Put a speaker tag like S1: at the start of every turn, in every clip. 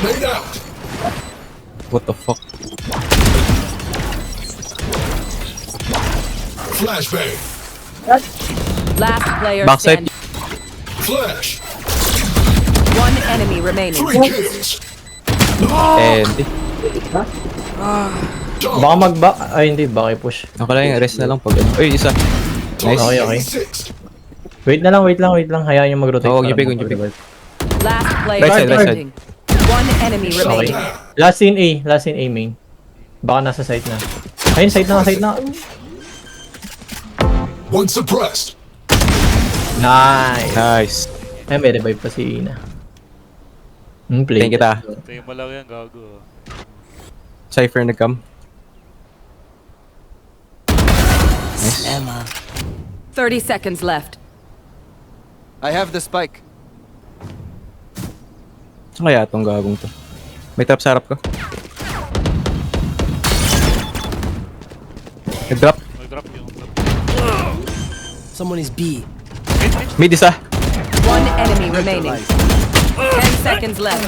S1: Grenade out.
S2: What the fuck?
S1: Flashbang.
S3: Last player
S2: Backside.
S3: standing.
S1: Flash.
S3: One enemy remaining.
S1: 3 kills.
S2: And
S4: Baka mag-back. Ay, hindi. Baka i-push.
S2: ako lang yung rest na lang pag ano. Uy, isa. Nice.
S4: Okay, okay.
S1: 86.
S4: Wait na lang, wait lang, wait lang. Hayaan nyo mag-rotate.
S2: Oh, huwag
S4: para
S2: niyo pick, huwag niyo
S4: mag-revive.
S3: Last player
S2: Right side, right
S3: standing. One enemy remaining.
S4: Last in A. Last in A main. Baka nasa site na. Ayun, site na, site na.
S1: One suppressed.
S4: Nice.
S2: Nice.
S4: Ay, may revive pa si Ina. Play.
S2: Thank kita.
S5: Tayo mo lang yan, gago.
S2: Cypher nag-cam. Nice.
S3: 30 seconds left.
S6: I have the spike.
S2: Saan kaya itong gagong to? May trap sa harap ko. Nag-drop.
S5: Mag-drop yung drop.
S7: Someone is B.
S2: Mid isa.
S3: One enemy remaining. 10 seconds left.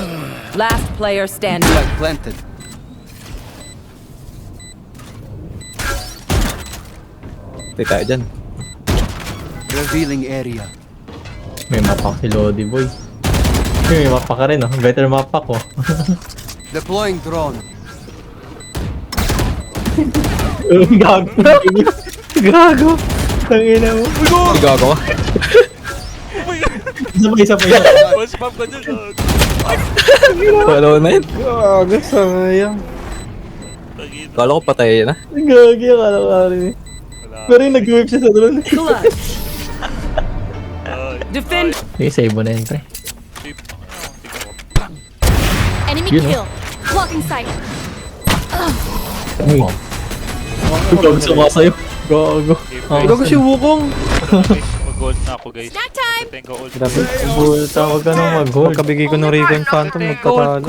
S3: Last player standing.
S6: Spike planted.
S2: Tay tayo dyan.
S6: Revealing area.
S4: May mapa si Lodi boy. May mapa ka rin, oh. Better mapa ko.
S6: Deploying drone.
S4: Gago. Gago. Tangina mo.
S2: Ay, gago ka.
S4: Isa pa.
S5: Mas spam ka dyan, gago.
S2: Wala na yun.
S4: Gago, sayang.
S5: Tagina.
S2: Kala ko patay na.
S4: Gagi, akala ko rin eh. Pero yung nag-whip siya sa drone.
S3: Clutch. Defend.
S4: Okay, save mo na yun, pre.
S8: Enemy
S4: You know.
S8: kill. Blocking sight.
S4: Ay. Gago sumasayo. Gago.
S5: Gago
S4: si Wukong.
S5: Mag-gold na ako, guys.
S8: Snack time!
S5: Patay ko ult.
S4: Grabe, bulta. Huwag ka nang mag-hold.
S2: Pagkabigay ko ng Recon Phantom, magkatalo.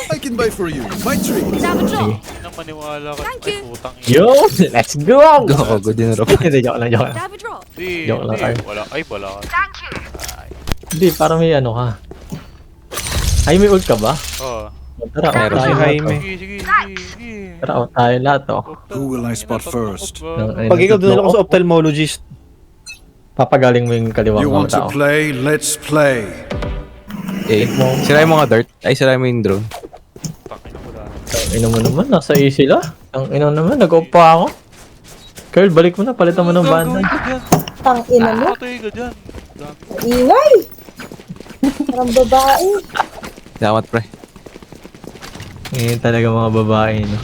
S1: I can buy for you. My tree.
S8: Grab a drop.
S5: Hindi na maniwala ka.
S8: Thank
S5: Ay,
S8: you.
S5: putang ina.
S4: Yo! Let's go!
S2: Gago din rin.
S4: Hindi, joke lang, joke lang.
S8: Grab a drop.
S5: Hindi,
S4: Joke lang,
S5: hindi.
S4: Carl.
S5: Wala. Ay, wala.
S4: Hindi, parang may ano ka. Ay, may ult ka ba?
S5: Oh.
S4: Tara, out
S2: Meron
S4: tayo
S2: si
S4: lahat,
S2: Jaime.
S4: oh.
S5: Sige, sige, sige.
S4: Tara, out tayo lahat, oh.
S1: Who will I spot first?
S4: Pag ikaw doon ako sa
S2: ophthalmologist.
S4: papagaling mo yung kaliwang
S1: You want
S4: mga
S1: to
S4: tao.
S1: play? Let's play.
S2: Eh, sira yung mga dart. Ay, sira mo yung drone.
S4: Ino mo naman, nasa A sila. Ang ino naman, nag-off pa ako. Carl, balik mo na, palitan mo ng banda.
S9: Tang ina mo,
S5: Patay ka dyan.
S9: ingay! Parang babae.
S2: Salamat, pre.
S4: Ngayon talaga mga babae, no?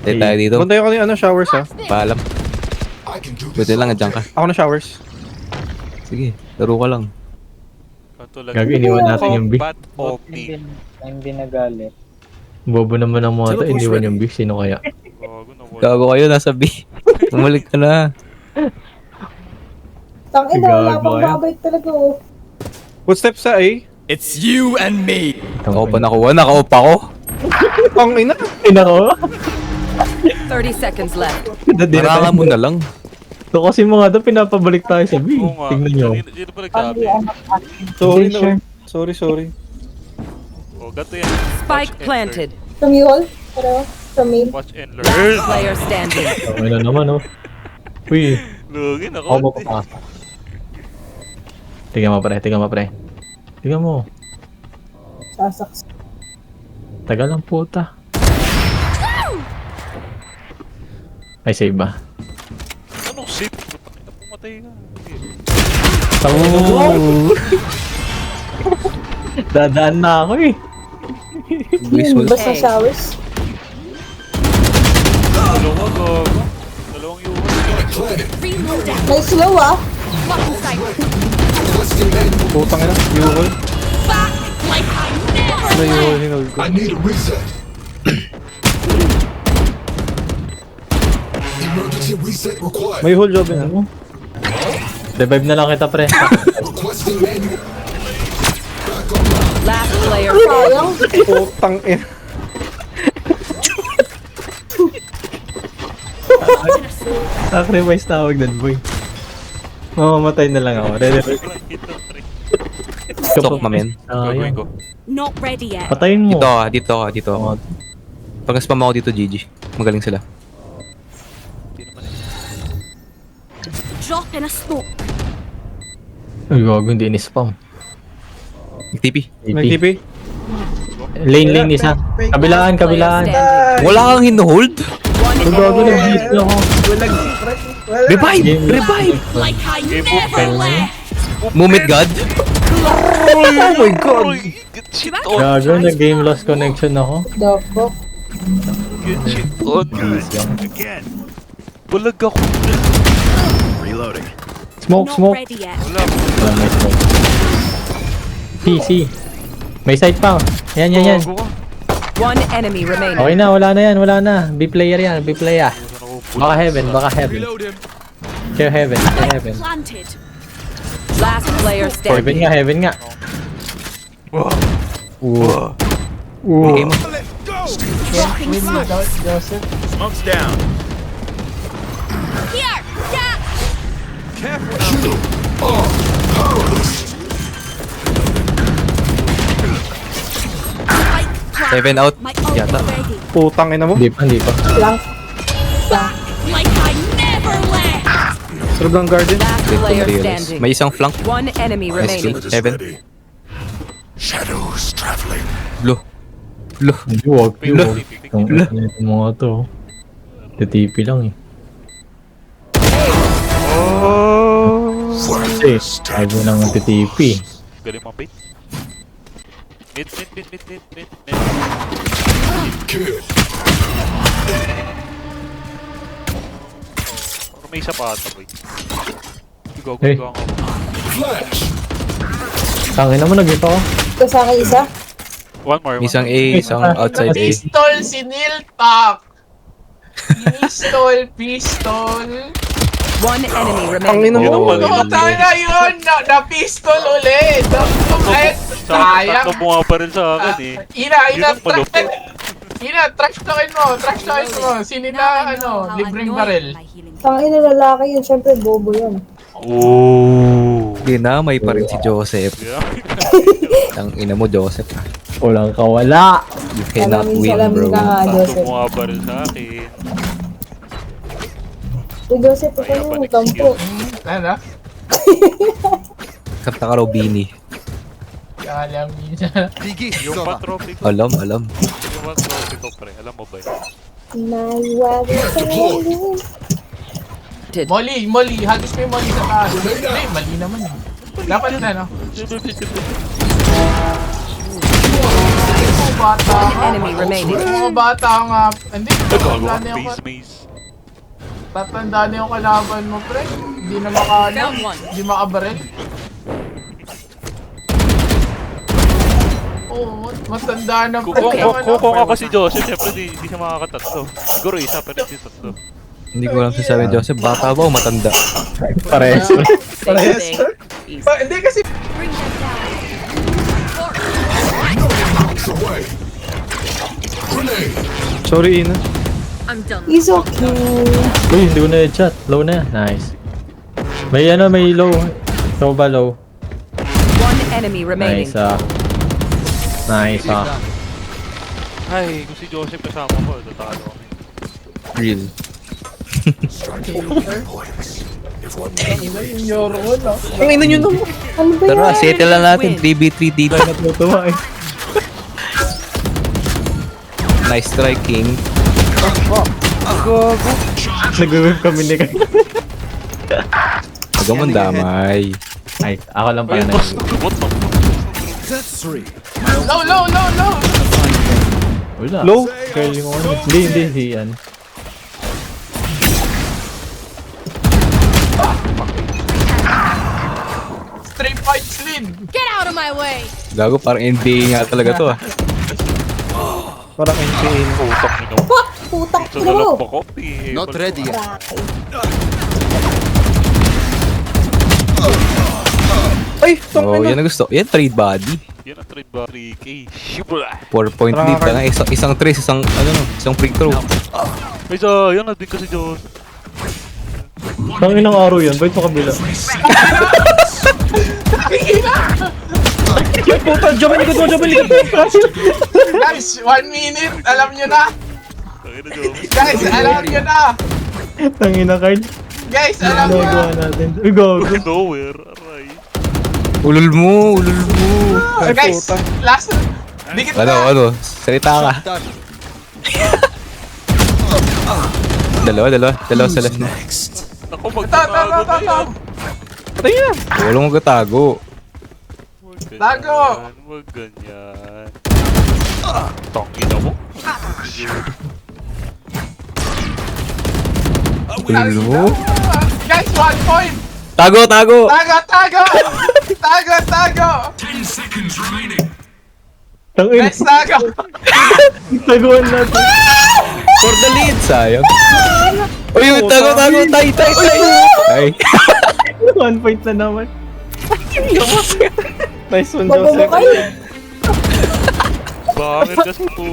S2: Tay tayo dito.
S10: Punta ko yung showers ha.
S2: Paalam.
S1: I can do
S2: Buti
S1: this.
S2: lang, andyan ka.
S10: Ako na showers.
S2: Sige, laro ka lang.
S4: Gago, iniwan natin yung B.
S5: Bat OP.
S7: Hindi nagalit.
S4: Bobo naman ang mga to, iniwan yung B. Sino kaya?
S5: Gago na wala.
S2: Gago kayo, nasa B. Bumalik ka na.
S9: Tang ina, wala
S4: Gago
S9: pang
S4: yan.
S9: babalik talaga oh.
S10: Footsteps sa A.
S2: Nakaupa na kuha, nakaupa ko.
S10: Ang ina.
S4: Ina ko?
S3: 30 seconds left.
S2: Narangan mo na lang.
S4: So kasi mga to, pinapabalik tayo sa B.
S5: Oo nga.
S4: Tingnan nyo.
S5: Dito pa nagsabi.
S10: Sorry
S4: Sure.
S10: na. Sorry.
S5: Oh, gato yan.
S3: Spike planted.
S9: From you all? Pero, from me.
S5: Watch and learn.
S3: Last player standing.
S4: Okay na naman, oh. Uy,
S5: Lugin ako.
S4: ako mapapasok. Tingnan mo, pre. Tingnan mo, pre. Tingnan mo.
S9: Sasaks.
S4: Tagal ang puta. Ay, save ba?
S5: Anong shit? Pumatay ka.
S4: Dadaan na ako eh.
S9: Yun, basta showers.
S5: Dalawa, gago. Dalawang yuwan.
S1: Planted.
S8: Reloading.
S9: May slow ah.
S8: Blocking sight.
S1: Requesting manual.
S10: Putang ina. Yuhol.
S8: Back like I never
S10: Ano
S8: left.
S10: yuhol hinol ko?
S1: I need a reset. Emergency reset required.
S10: May hold job yun ha.
S4: Revive na lang kita, pre.
S1: Requesting manual. Back online.
S3: Last player.
S9: Sayang.
S10: Putang ina.
S4: Sacrifice tawag doon, boy. Mamamatay na lang ako.
S5: Hit ng 3.
S2: Stop mamen.
S5: Gagawin ko.
S8: Not ready yet.
S4: Patayin mo.
S2: Dito ako. Pag spam ako dito, GG. Magaling sila.
S5: Hindi naman
S8: Drop in a smoke.
S4: Ay, gago, hindi ni-spam.
S2: TP.
S10: Nag-TP?
S4: Lane isa. Kabilaan.
S3: Standing.
S2: Wala kang hinuhold?
S4: Ay, gago, nag-hit na ako.
S2: Revive!
S8: Like I never left.
S2: Movement God?
S10: Oh my god!
S5: Get shit
S4: Gago, nag-game loss connection ako.
S9: The fuck?
S5: Get shit on. Bulag ako.
S4: Smoke.
S8: Not ready yet.
S5: Wala.
S4: Wala, may smoke. PC. May side pa. Yan.
S5: Gago ka.
S3: One enemy remaining.
S4: Okay na, wala na. B-player yan, B-player. Baka heaven. Care heaven.
S8: Planted.
S3: Last player standing.
S4: Heaven nga.
S2: Game.
S8: Dropping smokes. Here. Yeah. Spike plant.
S2: 7 out.
S8: My ult
S2: Yata.
S8: ready.
S10: Putang ina mo.
S4: Hindi pa.
S9: Lang.
S8: Like I never left.
S10: Sarap ng garden.
S3: Last
S2: Wait ko
S3: player
S2: ma-realize.
S3: standing.
S2: May isang flank.
S3: One enemy
S2: Nice
S3: remaining.
S2: kill. Heaven.
S1: Shadows traveling.
S2: Blue.
S4: Hindi, wag.
S5: Wala.
S4: Itong mga to. TTP lang eh. Kasi, ayaw nang TTP.
S5: Galing mga bait. Mid.
S1: Kill.
S5: Pero may isa pa ata, boy. Gago
S4: Hey.
S5: ako.
S1: Flash.
S4: Tangin naman, nag-hit ako.
S9: Ito sa akin isa.
S5: One more.
S2: Isang A, isang outside A.
S11: Pistol si Niltak! Pistol!
S3: One enemy
S10: Ang ina
S3: remaining.
S10: mo.
S11: Tayo na yun! Na-pistol ulit! Sayang!
S5: Tatlo bunga pa rin sa akin eh. Yun ang malupit.
S11: Trash talkin mo! Sino na, libreng barel?
S9: Tangin na lalaki yun. Siyempre, bobo yan.
S5: Oh.
S2: Dinamay pa rin si Joseph.
S5: Yeah.
S2: Ang ina mo, Joseph.
S4: Walang kawala.
S2: You cannot win,
S9: Salamin
S2: bro.
S9: ka nga,
S5: Tatlo
S9: Joseph.
S5: bunga pa rin sa akin.
S9: Uy, Joseph, ito
S5: Ayaw pa
S9: yung
S5: next
S9: tampo.
S11: Ano?
S2: Kanta ka raw, Bini.
S11: Alam niya.
S5: Yung pa-trophy ko.
S2: Alam.
S5: Yung pa-trophy ko, pre. Alam mo ba yun?
S9: Naiwag sa akin.
S11: Molly! Hagis mo yung Molly sa taas. Hindi, mali naman eh. Dapat na, no? Bata
S3: One
S11: nga.
S3: enemy remaining.
S11: Mga bata nga. Hindi,
S5: Gago
S11: tatanda
S5: ka,
S11: na yung
S5: maze.
S11: tatanda na yung kalaban mo, pre. Hindi na makano.
S3: Found one.
S11: Hindi makabaril. Oo, matanda na, pre.
S5: Kung ako si Joseph, syempre hindi siya makakatatlo. Siguro isa, pero hindi tatlo.
S2: Hindi ko alam sasabi, Joseph. Bata ba o matanda?
S4: Parehas.
S11: Hindi kasi
S8: Bring them down.
S1: Knocks away. Grenade.
S10: Sorry, Ina.
S8: I'm done.
S9: He's okay.
S4: Uy, hindi ko na headshot. Low na. Nice. May low. Low ba low?
S3: One enemy remaining.
S4: Nice.
S5: Ay, kung si Joseph kasama ko, tatalo kami.
S2: Real.
S1: Striking points. If one
S2: Ang ina nyo naman.
S9: Ano ba
S2: Tara,
S9: yan?
S2: settle lang natin. 3v3 dito.
S4: Natutuwa eh.
S2: Nice try, King.
S4: Nag-whip kami ni Kay.
S2: Huwag mong damay.
S4: Ay, ako lang pala
S5: Ayun,
S4: na.
S5: boss. What the
S1: That's three.
S11: low.
S4: Wala.
S10: Low?
S4: Curling mo ano. Hindi. Si yan.
S11: Straight fights lead.
S8: Get out of my way.
S2: Gago, parang NBA nga talaga to ah.
S10: Parang NPA na.
S5: Putak nyo.
S9: Fuck! Putak
S5: Ito na
S9: bro!
S5: lang pa ko.
S6: Not ready yet.
S9: Bakit?
S10: Ay!
S2: Oh, yan ang gusto. Yan, trade body.
S5: Yan ang trade ba? 3K. Shibula.
S2: 4-point lead ka nga. Isang trace, isang free throw.
S5: May sayang na din kasi Joseph.
S4: Tangin ng araw yan. Bakit pa kabila?
S10: Puta, Jobin, likod mo, Jobin, likod mo.
S11: Guys, 1 minute. Alam nyo na.
S5: Tangina, Joby.
S11: Guys, alam nyo na.
S10: Tangina, Carl.
S11: Guys, alam nyo na.
S10: Nagawa natin. Uy, go.
S5: Nowhere, aray.
S2: Ulul mo, ulul mo.
S10: Ay,
S11: Guys,
S10: puta.
S11: last. Dikit na.
S2: Ano, salita ka. Dalawa sa left.
S1: Next.
S5: Ako,
S11: Tago.
S2: Patay na. Walang magkatago.
S11: Tago.
S5: Wag ganyan. Tangina mo.
S2: Ulul mo.
S11: Guys, 1 point.
S2: Tago!
S11: Tago.
S1: 10 seconds remaining.
S10: Tangina,
S11: Guys, tago.
S10: taguan natin.
S2: For the lead, sayang. Uy, tago! Tay! Ay.
S10: 1 point na naman. Nice one,
S9: Bago mo
S10: Joseph.
S9: kayo.
S5: Bakit kasi po?